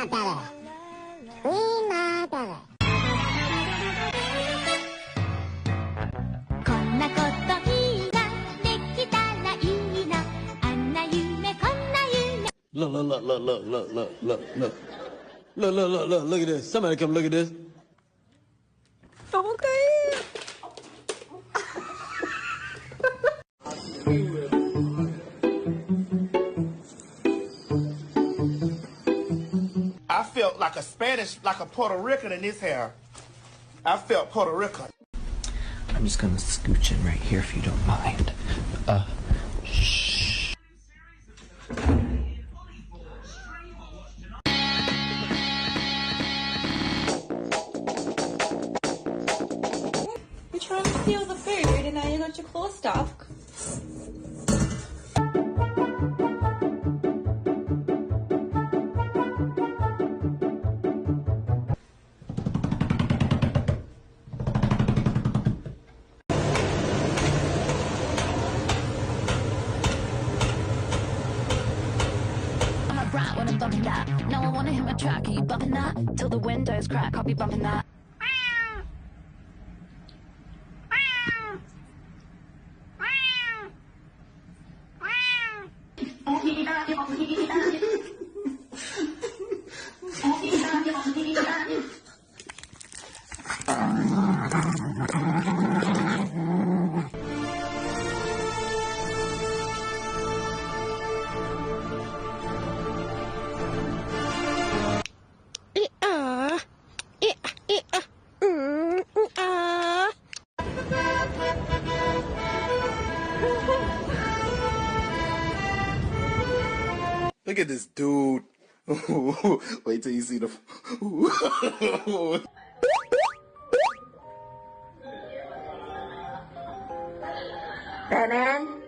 こんなこといいな、できたらいいな、あんな夢こんな夢。 Look, look, look, look, look, look, look, look, look. Look, look, look, look, look at this. Somebody come look at this. Okay. I felt like a Spanish, like a Puerto Rican in this hair. I felt Puerto Rican. I'm just gonna scooch in right here if you don't mind. Shh. You're trying to steal the food and now you got your claw stuck. Right when I'm bumping that. Now I wanna hit my track. Are you bumping that? Till the windows crack, I'll be bumping that. Look at this dude. Wait till you see the. Batman?